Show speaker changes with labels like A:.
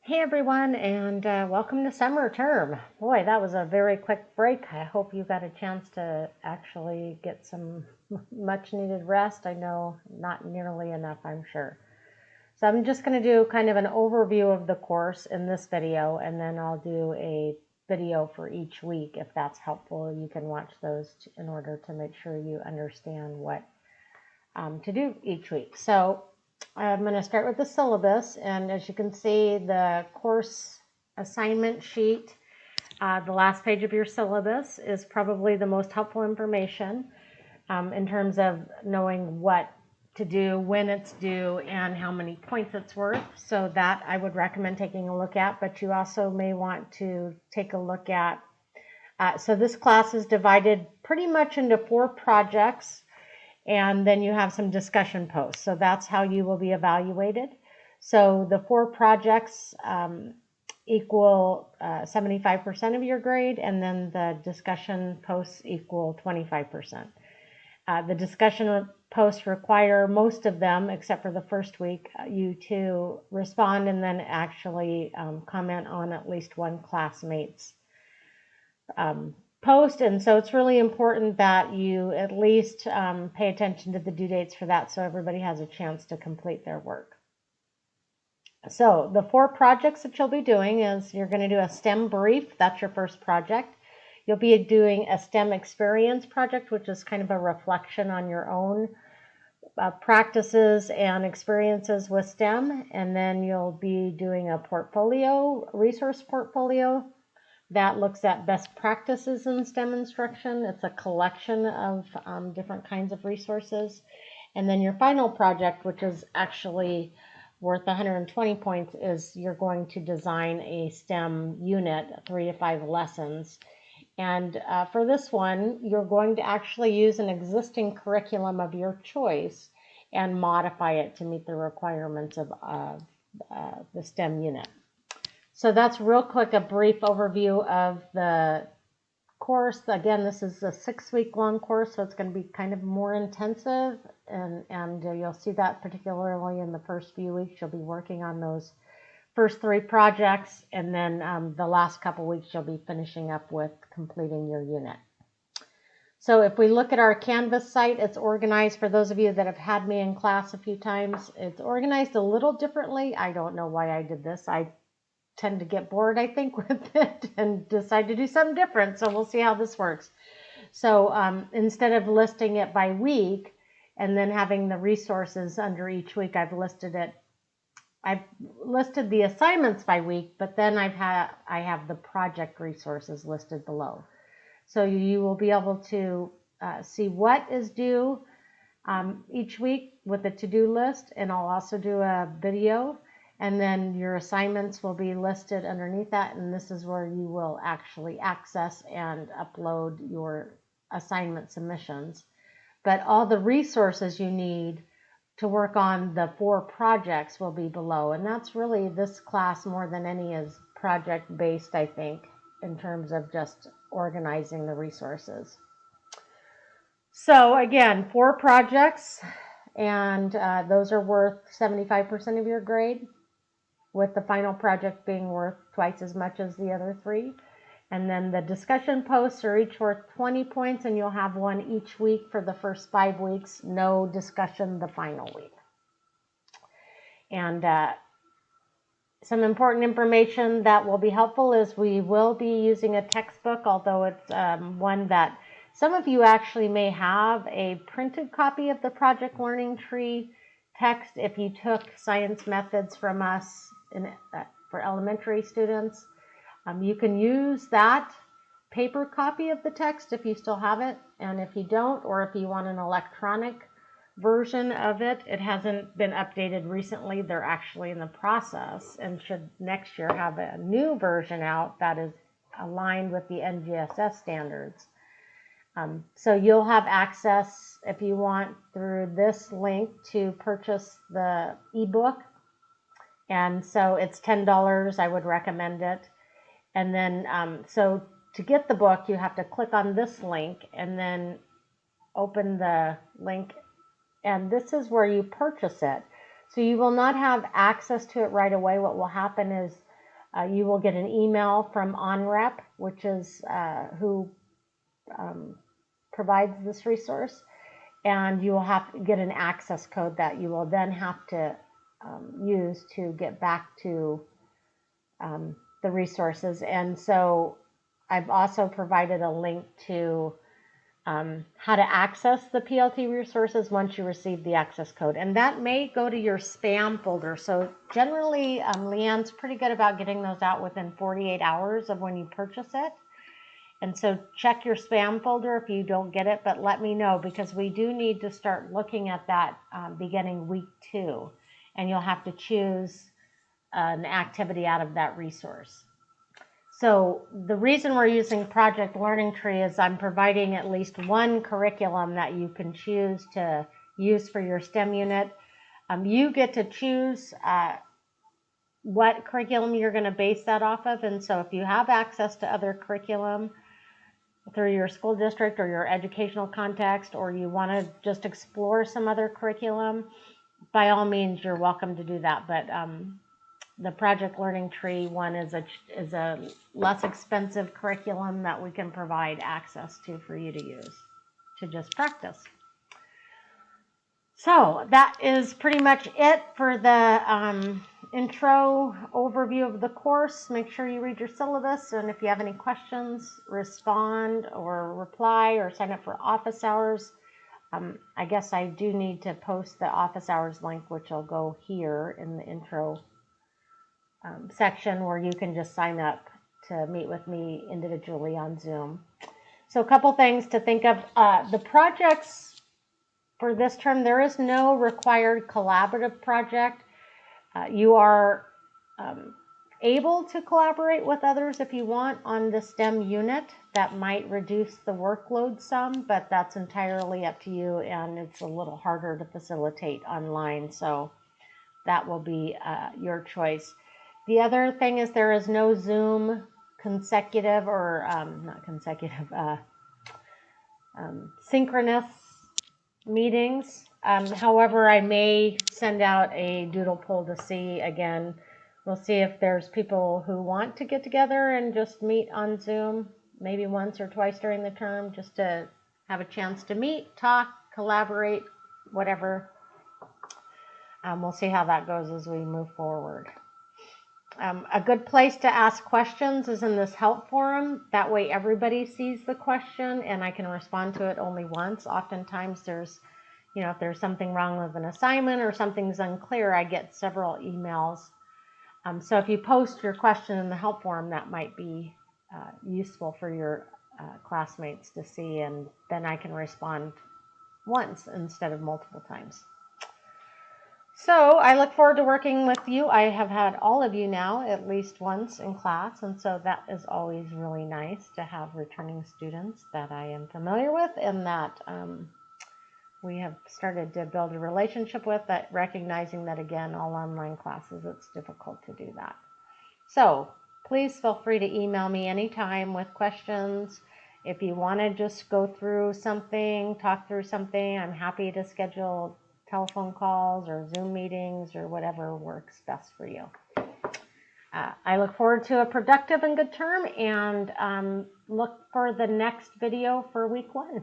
A: Hey everyone, and welcome to summer term. Boy, that was a very quick break. I hope you got a chance to actually get some much needed rest. I know not nearly enough, I'm sure. So I'm just going to do kind of an overview of the course in this video, and then I'll do a video for each week if that's helpful. You can watch those in order to make sure you understand what to do each week. So I'm going to start with the syllabus, and as you can see, the course assignment sheet, the last page of your syllabus is probably the most helpful information in terms of knowing what to do, when it's due, and how many points it's worth. So that I would recommend taking a look at, but you also may want to take a look at, so this class is divided pretty much into 4 projects, and then you have some discussion posts. So that's how you will be evaluated. So the 4 projects equal 75% of your grade, and then the discussion posts equal 25%. The discussion posts require most of them, except for the first week, you to respond and then actually comment on at least one classmate's post, and so it's really important that you at least pay attention to the due dates for that so everybody has a chance to complete their work. So the 4 projects that you'll be doing is you're going to do a STEM brief. That's your first project. You'll be doing a STEM experience project, which is kind of a reflection on your own practices and experiences with STEM, and then you'll be doing a portfolio, resource portfolio, that looks at best practices in STEM instruction. It's a collection of different kinds of resources. And then your final project, which is actually worth 120 points, is you're going to design a STEM unit, 3 to 5 lessons. And for this one, you're going to actually use an existing curriculum of your choice and modify it to meet the requirements of the STEM unit. So that's real quick, a brief overview of the course. Again, this is a 6-week long course, so it's going to be kind of more intensive, and you'll see that particularly in the first few weeks. You'll be working on those first 3 projects, and then the last couple weeks you'll be finishing up with completing your unit. So if we look at our Canvas site, it's organized, for those of you that have had me in class a few times, it's organized a little differently. I don't know why I did this. I tend to get bored, I think, with it and decide to do something different. So we'll see how this works. So instead of listing it by week and then having the resources under each week, I've listed the assignments by week, but then I have the project resources listed below. So you will be able to see what is due each week with a to-do list, and I'll also do a video. And then your assignments will be listed underneath that, and this is where you will actually access and upload your assignment submissions. But all the resources you need to work on the 4 projects will be below, and that's really, this class more than any is project-based, I think, in terms of just organizing the resources. So again, 4 projects, and those are worth 75% of your grade, with the final project being worth twice as much as the other 3. And then the discussion posts are each worth 20 points, and you'll have one each week for the first 5 weeks, no discussion the final week. And some important information that will be helpful is we will be using a textbook, although it's one that some of you actually may have a printed copy of the Project Learning Tree text if you took science methods from us for elementary students. You can use that paper copy of the text if you still have it, and if you don't, or if you want an electronic version of it, it hasn't been updated recently. They're actually in the process and should next year have a new version out that is aligned with the NGSS standards. So you'll have access, if you want, through this link to purchase the ebook. And so it's $10. I would recommend it. And then, so to get the book, you have to click on this link and then open the link. And this is where you purchase it. So you will not have access to it right away. What will happen is You will get an email from OnRep, which is who provides this resource, and you will have to get an access code that you will then have to use to get back to the resources. And so I've also provided a link to how to access the PLT resources once you receive the access code. And that may go to your spam folder. So generally, Leanne's pretty good about getting those out within 48 hours of when you purchase it. And so check your spam folder if you don't get it, but let me know, because we do need to start looking at that beginning week 2. And you'll have to choose an activity out of that resource. So the reason we're using Project Learning Tree is I'm providing at least one curriculum that you can choose to use for your STEM unit. You get to choose what curriculum you're going to base that off of. And so if you have access to other curriculum through your school district or your educational context, or you want to just explore some other curriculum, by all means, you're welcome to do that. But the Project Learning Tree one is a less expensive curriculum that we can provide access to for you to use to just practice. So that is pretty much it for the intro overview of the course. Make sure you read your syllabus, and if you have any questions, respond or reply or sign up for office hours. I guess I do need to post the office hours link, which will go here in the intro section, where you can just sign up to meet with me individually on Zoom. So a couple things to think of. The projects for this term, there is no required collaborative project. You are able to collaborate with others if you want on the STEM unit. That might reduce the workload some, but that's entirely up to you, and it's a little harder to facilitate online, so that will be your choice. The other thing is there is no Zoom consecutive or not consecutive, synchronous meetings. However, I may send out a doodle poll to see, again, we'll see if there's people who want to get together and just meet on Zoom, maybe once or twice during the term, just to have a chance to meet, talk, collaborate, whatever. We'll see how that goes as we move forward. A good place to ask questions is in this help forum. That way everybody sees the question and I can respond to it only once. Oftentimes there's, if there's something wrong with an assignment or something's unclear, I get several emails. So if you post your question in the help forum, that might be useful for your classmates to see, and then I can respond once instead of multiple times. So I look forward to working with you. I have had all of you now at least once in class, and so that is always really nice to have returning students that I am familiar with and that we have started to build a relationship with, that recognizing that, again, all online classes, it's difficult to do that. So please feel free to email me anytime with questions. If you want to just go through something, talk through something, I'm happy to schedule telephone calls or Zoom meetings or whatever works best for you. I look forward to a productive and good term, and look for the next video for week 1.